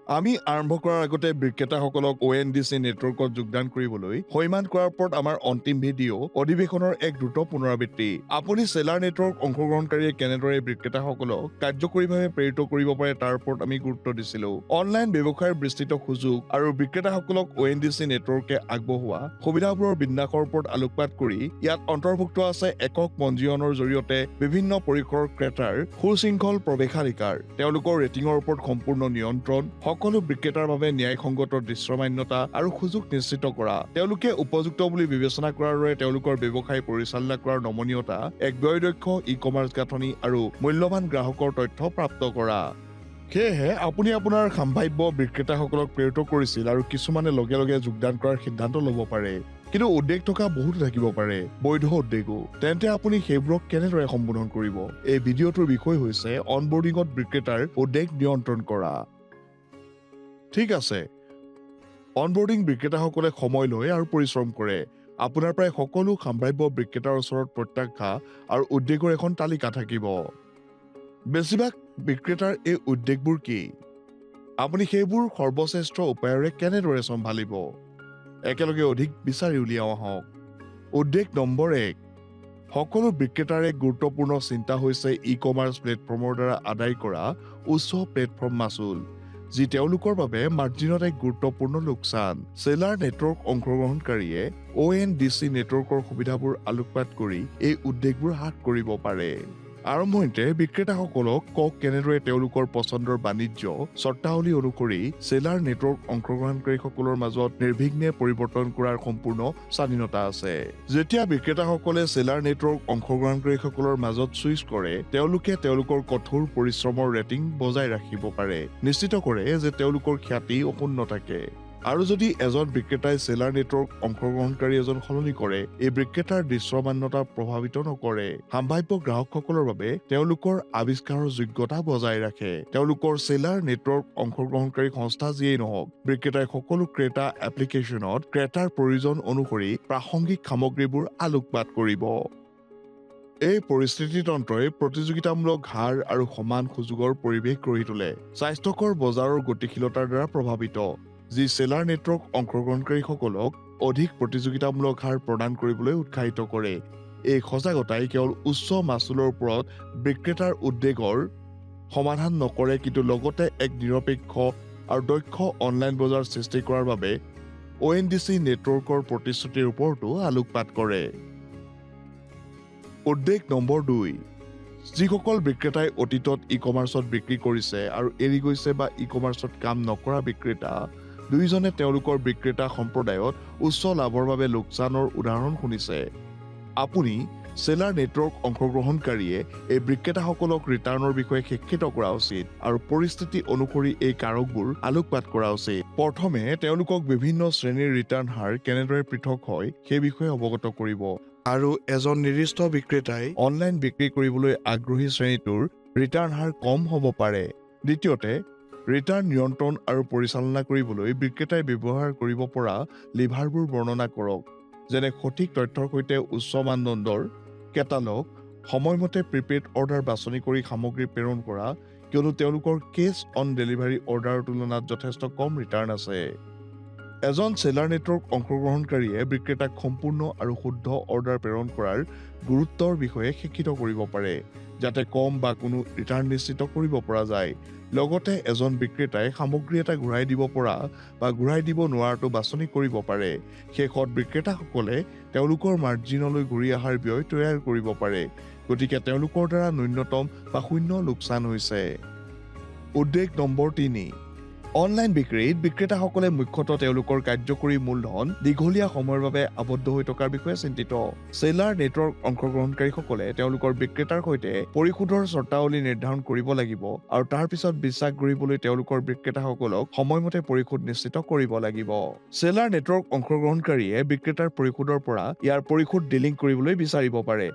আমি আৰম্ভ কৰাৰ আগতে বিক্ৰেতাসকলক ONDC নেটৱৰ্কত যোগদান কৰিবলৈ সৈমান কৰাৰ ওপৰত আমাৰ অন্তিম ভিডিঅ' অধিৱেশনৰ এক দ্ৰুত পুনৰাবৃত্তি। আপুনি চেলাৰ নেটৱৰ্ক অংশগ্ৰহণকাৰীয়ে কেনেদৰে বিক্ৰেতাসকলক কাৰ্যকৰীভাৱে প্ৰেৰিত কৰিব পাৰে তাৰ ওপৰত আমি গুৰুত্ব দিছিলোঁ। অনলাইন ব্যৱসায়ৰ বিস্তৃত সুযোগ আৰু বিক্ৰেতাসকলক ONDC নেটৱৰ্কে আগবঢ়োৱা সুবিধাবোৰৰ বিন্যাসৰ ওপৰত আলোকপাত কৰি ইয়াত অন্তৰ্ভুক্ত আছে একক পঞ্জীয়নৰ জৰিয়তে বিভিন্ন পৰিসৰৰ ক্ৰেতাৰ সুশৃংখল প্ৰৱেশাধিকাৰ, তেওঁলোকৰ ৰেটিঙৰ ওপৰত সম্পূৰ্ণ নিয়ন্ত্ৰণ, সকলো বিক্ৰেতাৰ বাবে ন্যায়সংগত দৃশ্যমান্যতা আৰু সুযোগ নিশ্চিত কৰা, তেওঁলোকে উপযুক্ত বুলি বিবেচনা কৰাৰ দৰে তেওঁলোকৰ ব্যৱসায় পৰিচালনা কৰাৰ নমনীয়তা, এক ব্যয়দক্ষ ই-কমাৰ্চ গাঁথনি আৰু মূল্যৱান গ্ৰাহকৰ তথ্য প্ৰাপ্ত কৰা। সেয়েহে আপুনি আপোনাৰ সম্ভাৱ্য বিক্ৰেতাসকলক প্ৰেৰিত কৰিছিল আৰু কিছুমানে লগে লগে যোগদান কৰাৰ সিদ্ধান্ত ল'ব পাৰে। কিন্তু উদ্বেগ থকা বহুতো থাকিব পাৰে, বৈধ উদ্বেগো। তেন্তে আপুনি সেইবোৰক কেনেদৰে সম্বোধন কৰিব? এই ভিডিঅ'টোৰ বিষয় হৈছে অনবোৰ্ডিঙত বিক্ৰেতাৰ উদ্বেগ নিয়ন্ত্ৰণ কৰা। ঠিক আছে, অনবোৰ্ডিং বিক্ৰেতাসকলে সময় লয় আৰু পৰিশ্ৰম কৰে। আপোনাৰ প্ৰায় সকলো সম্ভাৱ্য বিক্ৰেতাৰ ওচৰত প্ৰত্যাশা আৰু উদ্বেগৰ এখন তালিকা থাকিব। বেছিভাগ বিক্ৰেতাৰ এই উদ্বেগবোৰ কি? আপুনি সেইবোৰ সৰ্বশ্ৰেষ্ঠ উপায়েৰে কেনেদৰে চম্ভালিব? একেলগে অধিক বিচাৰি উলিয়াও আহক। উদ্বেগ নম্বৰ 1, সকলো বিক্ৰেতাৰ এক গুৰুত্বপূৰ্ণ চিন্তা হৈছে ই-কমাৰ্চ প্লেটফৰ্মৰ দ্বাৰা আদায় কৰা উচ্চ প্লেটফৰ্ম মাচুল, যি তেওঁলোকৰ বাবে মাৰ্জিনত এক গুৰুত্বপূৰ্ণ লোকচান। চেলাৰ নেটৱৰ্ক অংশগ্ৰহণকাৰীয়ে ONDC নেটৱৰ্কৰ সুবিধাবোৰ আলোকপাত কৰি এই উদ্বেগবোৰ হ্ৰাস কৰিব পাৰে। আৰম্ভণিতে বিক্ৰেতাসকলক কওক কেনেদৰে তেওঁলোকৰ পছন্দৰ বাণিজ্য চৰ্তাৱলী অনুসৰি চেলাৰ নেটৱৰ্ক অংশগ্ৰহণকাৰীসকলৰ মাজত নিৰ্বিঘ্নে পৰিৱৰ্তন কৰাৰ সম্পূৰ্ণ স্বাধীনতা আছে। যেতিয়া বিক্ৰেতাসকলে চেলাৰ নেটৱৰ্ক অংশগ্ৰহণকাৰীসকলৰ মাজত চুইচ কৰে, তেওঁলোকে তেওঁলোকৰ কঠোৰ পৰিশ্ৰমৰ ৰেটিং বজাই ৰাখিব পাৰে, নিশ্চিত কৰে যে তেওঁলোকৰ খ্যাতি অক্ষুণ্ণ থাকে। আৰু যদি এজন বিক্ৰেতাই চেলাৰ নেটৱৰ্ক অংশগ্ৰহণকাৰী এজন সলনি কৰে, এই বিক্ৰেতাৰ দৃশ্যমান্যতা প্ৰভাৱিত নকৰে। সম্ভাৱ্য গ্ৰাহকসকলৰ বাবে তেওঁলোকৰ আৱিষ্কাৰৰ যোগ্যতা বজাই ৰাখে। তেওঁলোকৰ চেলাৰ নেটৱৰ্ক অংশগ্ৰহণকাৰী সংস্থা যিয়েই নহওক, বিক্ৰেতাই সকলো ক্ৰেতা এপ্লিকেশ্যনত ক্ৰেতাৰ প্ৰয়োজন অনুসৰি প্ৰাসংগিক সামগ্ৰীবোৰ আলোকপাত কৰিব। এই পৰিস্থিতি তন্ত্ৰই প্ৰতিযোগিতামূলক হাৰ আৰু সমান সুযোগৰ পৰিৱেশ গঢ়ি তোলে। স্বাস্থ্যকৰ বজাৰৰ গতিশীলতাৰ দ্বাৰা প্ৰভাৱিত, যি চেলাৰ নেটৱৰ্ক অংশগ্ৰহণকাৰীসকলক অধিক প্ৰতিযোগিতামূলক হাৰ প্ৰদান কৰিবলৈ উৎসাহিত কৰে। এই সজাগতাই কেৱল উচ্চ মাচুলৰ ওপৰত বিক্ৰেতাৰ উদ্বেগৰ সমাধান নকৰে, কিন্তু লগতে এক নিৰপেক্ষ আৰু দক্ষ অনলাইন বজাৰ সৃষ্টি কৰাৰ বাবে ONDC নেটৱৰ্কৰ প্ৰতিশ্ৰুতিৰ ওপৰতো আলোকপাত কৰে। উদ্বেগ নম্বৰ 2, যিসকল বিক্ৰেতাই অতীতত ই-কমাৰ্চত বিক্ৰী কৰিছে আৰু এৰি গৈছে বা ই-কমাৰ্চত কাম নকৰা বিক্ৰেতা দুয়োজনে তেওঁলোকৰ বিক্ৰেতা সম্প্ৰদায়ত উচ্চ লাভৰ বাবে লোকচানৰ উদাহৰণ শুনিছে। আপুনি চেলাৰ নেটৱৰ্ক অংশগ্ৰহণকাৰীয়ে এই বিক্ৰেতাসকলক ৰিটাৰ্ণৰ বিষয়ে শিক্ষিত কৰা উচিত আৰু পৰিস্থিতি অনুসৰি এই কাৰকবোৰ আলোকপাত কৰা উচিত। প্ৰথমে তেওঁলোকক বিভিন্ন শ্ৰেণীৰ ৰিটাৰ্ণ হাৰ কেনেদৰে পৃথক হয় সেই বিষয়ে অৱগত কৰিব, আৰু এজন নিৰ্দিষ্ট বিক্ৰেতাই অনলাইন বিক্ৰী কৰিবলৈ আগ্ৰহী শ্ৰেণীটোৰ ৰিটাৰ্ণ হাৰ কম হ'ব পাৰে। দ্বিতীয়তে, ৰিটাৰ্ণ নিয়ন্ত্ৰণ আৰু পৰিচালনা কৰিবলৈ বিক্ৰেতাই ব্যৱহাৰ কৰিব পৰা লিভাৰবোৰ বৰ্ণনা কৰক, যেনে সঠিক তথ্যৰ সৈতে উচ্চ মানদণ্ডৰ কেটালগ, সময়মতে প্ৰিপেইড অৰ্ডাৰ বাছনি কৰি সামগ্ৰী প্ৰেৰণ কৰা, কিয়নো তেওঁলোকৰ কেছ অন ডেলিভাৰী অৰ্ডাৰৰ তুলনাত যথেষ্ট কম ৰিটাৰ্ণ আছে। এজন চেলাৰ নেটৱৰ্ক অংশগ্ৰহণকাৰীয়ে বিক্ৰেতাক সম্পূৰ্ণ আৰু শুদ্ধ অৰ্ডাৰ প্ৰেৰণ কৰাৰ গুৰুত্বৰ বিষয়ে শিক্ষিত কৰিব পাৰে, যাতে কম বা কোনো ৰিটাৰ্ণ নিশ্চিত কৰিব পৰা যায়। লগতে এজন বিক্ৰেতাই সামগ্ৰী এটা ঘূৰাই দিব পৰা বা ঘূৰাই দিব নোৱাৰাটো বাছনি কৰিব পাৰে। শেষত বিক্ৰেতাসকলে তেওঁলোকৰ মাৰ্জিনলৈ ঘূৰি অহাৰ ব্যয় তৈয়াৰ কৰিব পাৰে, গতিকে তেওঁলোকৰ দ্বাৰা ন্যূনতম বা শূন্য লোকচান হৈছে। উদ্বেগ নম্বৰ 3, অনলাইন বিক্ৰীত বিক্ৰেতাসকলে মুখ্যতঃ তেওঁলোকৰ কাৰ্যকৰী মূলধন দীঘলীয়া সময়ৰ বাবে আবদ্ধ হৈ থকাৰ বিষয়ে চিন্তিত। চেলাৰ নেটৱৰ্ক অংশগ্ৰহণকাৰীসকলে তেওঁলোকৰ বিক্ৰেতাৰ সৈতে পৰিশোধৰ চৰ্তাৱলী নিৰ্ধাৰণ কৰিব লাগিব আৰু তাৰ পিছত বিশ্বাস গঢ়িবলৈ তেওঁলোকৰ বিক্ৰেতাসকলক সময়মতে পৰিশোধ নিশ্চিত কৰিব লাগিব। চেলাৰ নেটৱৰ্ক অংশগ্ৰহণকাৰীয়ে বিক্ৰেতাৰ পৰিশোধৰ পৰা ইয়াৰ পৰিশোধ ডিলিং কৰিবলৈ বিচাৰিব পাৰে।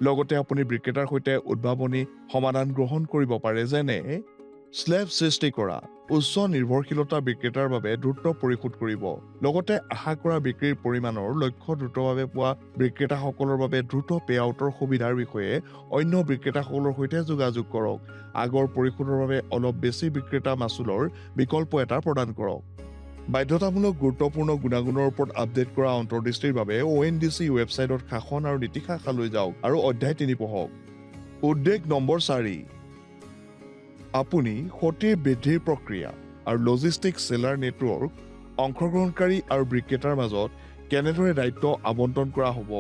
লগতে আপুনি বিক্ৰেতাৰ সৈতে উদ্ভাৱনী সমাধান গ্ৰহণ কৰিব পাৰে, যেনে স্লেব সৃষ্টি কৰা উচ্চ নিৰ্ভৰশীলতা বিক্ৰেতাৰ বাবে দ্ৰুত পৰিশোধ কৰিব লগতে আশা কৰা বিক্ৰীৰ পৰিমাণৰ লক্ষ্য দ্ৰুতভাৱে পোৱা বিক্ৰেতাসকলৰ বাবে দ্ৰুত পেআউটৰ সুবিধাৰ বিষয়ে অন্য বিক্ৰেতাসকলৰ সৈতে যোগাযোগ কৰক আগৰ পৰিশোধৰ বাবে অলপ বেছি বিক্ৰেতা মাচুলৰ বিকল্প এটা প্ৰদান কৰক বাধ্যতামূলক গুৰুত্বপূৰ্ণ গুণাগুণৰ ওপৰত আপডেট কৰা অন্তৰ্দৃষ্টিৰ বাবে ONDC ৱেবছাইটত শাসন আৰু নীতি শাখালৈ যাওক আৰু অধ্যায় 3 পঢ়ক উদ্বেগ নম্বৰ 4 আপুনি সঠিক বৃদ্ধিৰ প্ৰক্ৰিয়া আৰু লজিষ্টিক সেলাৰ নেটৱৰ্ক অংশগ্ৰহণকাৰী আৰু বিক্ৰেতাৰ মাজত কেনেদৰে দায়িত্ব আবণ্টন কৰা হ'ব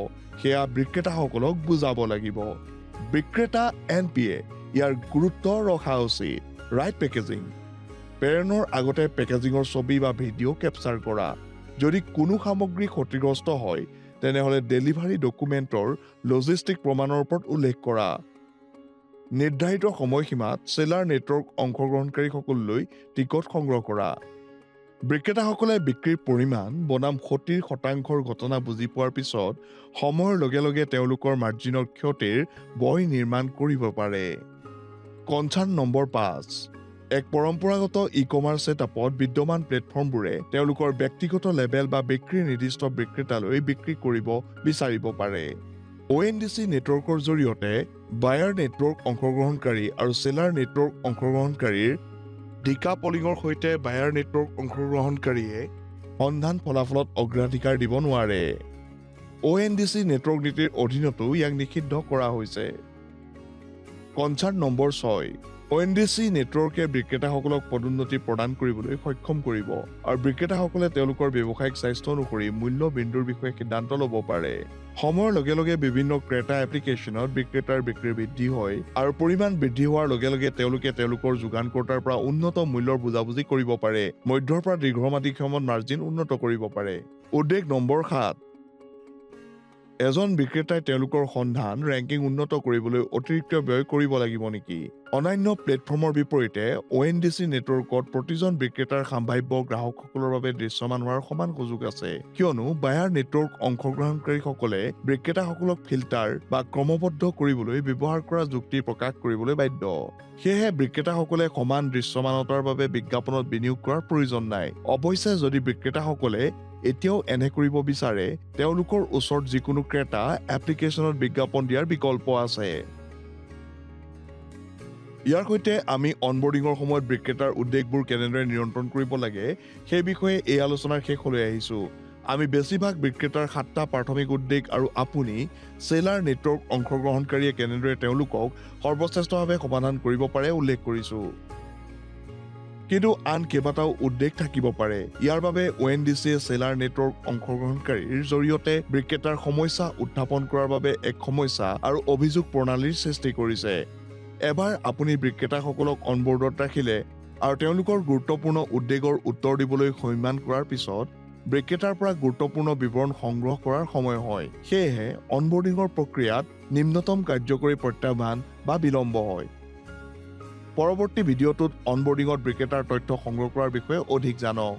সেয়া বিক্ৰেতাসকলক বুজাব লাগিব বিক্ৰেতা NPA ইয়াৰ গুৰুত্ব ৰখা উচিত ৰাইট পেকেজিং প্ৰেৰণৰ আগতে পেকেজিঙৰ ছবি বা ভিডিঅ' কেপচাৰ কৰা যদি কোনো সামগ্ৰী ক্ষতিগ্ৰস্ত হয় তেনেহ'লে ডেলিভাৰী ডকুমেণ্টৰ লজিষ্টিক প্ৰমাণৰ ওপৰত উল্লেখ কৰা নিৰ্ধাৰিত সময়সীমাত সেলাৰ নেটৱৰ্ক অংশগ্ৰহণকাৰীসকললৈ টিকট সংগ্ৰহ কৰা বিক্ৰেতাসকলে বিক্ৰীৰ পৰিমাণ বনাম ক্ষতিৰ শতাংশৰ ঘটনা বুজি পোৱাৰ পিছত সময়ৰ লগে লগে তেওঁলোকৰ মাৰ্জিনৰ ক্ষতিৰ বয় নিৰ্মাণ কৰিব পাৰে কনচাৰ্ণ নম্বৰ 5 এক পৰম্পৰাগত ই-কমাৰ্চ ছেটআপত বিদ্যমান প্লেটফৰ্মবোৰে তেওঁলোকৰ ব্যক্তিগত লেবেল বা বিক্ৰীৰ নিৰ্দিষ্ট বিক্ৰেতালৈ বিক্ৰী কৰিব বিচাৰিব পাৰে ONDC নেটৱৰ্কৰ জৰিয়তে বায়াৰ নেটৱৰ্ক অংশগ্ৰহণকাৰী আৰু সেলাৰ নেটৱৰ্ক অংশগ্ৰহণকাৰীৰ ডিকাপলিঙৰ সৈতে বায়াৰ নেটৱৰ্ক অংশগ্ৰহণকাৰীয়ে সন্ধান ফলাফলত অগ্ৰাধিকাৰ দিব নোৱাৰে ONDC নেটৱৰ্ক নীতিৰ অধীনতো ইয়াক নিষিদ্ধ কৰা হৈছে কনচাৰ্ণ নম্বৰ 6 ONDC নেটৱৰ্কে বিক্ৰেতাসকলক পদোন্নতি প্ৰদান কৰিবলৈ সক্ষম কৰিব আৰু বিক্ৰেতাসকলে তেওঁলোকৰ ব্যৱসায়িক স্বাস্থ্য অনুসৰি মূল্য বিন্দুৰ বিষয়ে সিদ্ধান্ত ল'ব পাৰে সময়ৰ লগে লগে বিভিন্ন ক্ৰেতা এপ্লিকেশ্যনত বিক্ৰেতাৰ বিক্ৰী বৃদ্ধি হয় আৰু পৰিমাণ বৃদ্ধি হোৱাৰ লগে লগে তেওঁলোকে তেওঁলোকৰ যোগানকৰ্তাৰ পৰা উন্নত মূল্যৰ বুজাবুজি কৰিব পাৰে মধ্যৰ পৰা দীৰ্ঘম্যাদী ক্ষমত মাৰ্জিন উন্নত কৰিব পাৰে উদ্বেগ নম্বৰ 7 এজন বিক্ৰেতাই তেওঁলোকৰ সন্ধান ৰেংকিং উন্নত কৰিবলৈ অতিৰিক্ত ব্যয় কৰিব লাগিব নেকি অন্যান্য প্লেটফৰ্মৰ বিপৰীতে ONDC নেটৱৰ্কত প্ৰতিজন বিক্ৰেতাৰ সম্ভাৱ্য গ্ৰাহকসকলৰ বাবে দৃশ্যমান হোৱাৰ সমান সুযোগ আছে কিয়নো বায়াৰ নেটৱৰ্ক অংশগ্ৰহণকাৰীসকলে বিক্ৰেতাসকলক ফিল্টাৰ বা ক্ৰমবদ্ধ কৰিবলৈ ব্যৱহাৰ কৰা যুক্তি প্ৰকাশ কৰিবলৈ বাধ্য সেয়েহে বিক্ৰেতাসকলে সমান দৃশ্যমানতাৰ বাবে বিজ্ঞাপনত বিনিয়োগ কৰাৰ প্ৰয়োজন নাই অৱশ্যে যদি বিক্ৰেতাসকলে এতিয়াও এনে কৰিব বিচাৰে তেওঁলোকৰ ওচৰত যিকোনো ক্ৰেতা এপ্লিকেশ্যনত বিজ্ঞাপন দিয়াৰ বিকল্প আছে ইয়াৰ সৈতে আমি অনবোৰ্ডিঙৰ সময়ত বিক্ৰেতাৰ উদ্বেগবোৰ কেনেদৰে নিয়ন্ত্ৰণ কৰিব লাগে সেই বিষয়ে এই আলোচনাৰ শেষলৈ আহিছো আমি বেছিভাগ বিক্ৰেতাৰ 7টা প্ৰাথমিক উদ্বেগ আৰু আপুনি সেলাৰ নেটৱৰ্ক অংশগ্ৰহণকাৰীয়ে কেনেদৰে তেওঁলোকক সৰ্বশ্ৰেষ্ঠভাৱে সমাধান কৰিব পাৰে উল্লেখ কৰিছো কিন্তু আন কেইবাটাও উদ্বেগ থাকিব পাৰে ইয়াৰ বাবে ONDC সেলাৰ নেটৱৰ্ক অংশগ্ৰহণকাৰীৰ জৰিয়তে বিক্ৰেতাৰ সমস্যা উত্থাপন কৰাৰ বাবে এক সমস্যা আৰু অভিযোগ প্ৰণালীৰ সৃষ্টি কৰিছে এবাৰ আপুনি বিক্ৰেতাসকলক অনবোৰ্ডত ৰাখিলে আৰু তেওঁলোকৰ গুৰুত্বপূৰ্ণ উদ্বেগৰ উত্তৰ দিবলৈ সন্মান কৰাৰ পিছত বিক্ৰেতাৰ পৰা গুৰুত্বপূৰ্ণ বিৱৰণ সংগ্ৰহ কৰাৰ সময় হয় সেয়েহে অনবোৰ্ডিঙৰ প্ৰক্ৰিয়াত নিম্নতম কাৰ্যকৰী প্ৰত্যাহ্বান বা বিলম্ব হয় পৰৱৰ্তী ভিডিঅ'টোত অনবোৰ্ডিঙত বিক্ৰেতাৰ তথ্য সংগ্ৰহ কৰাৰ বিষয়ে অধিক জানক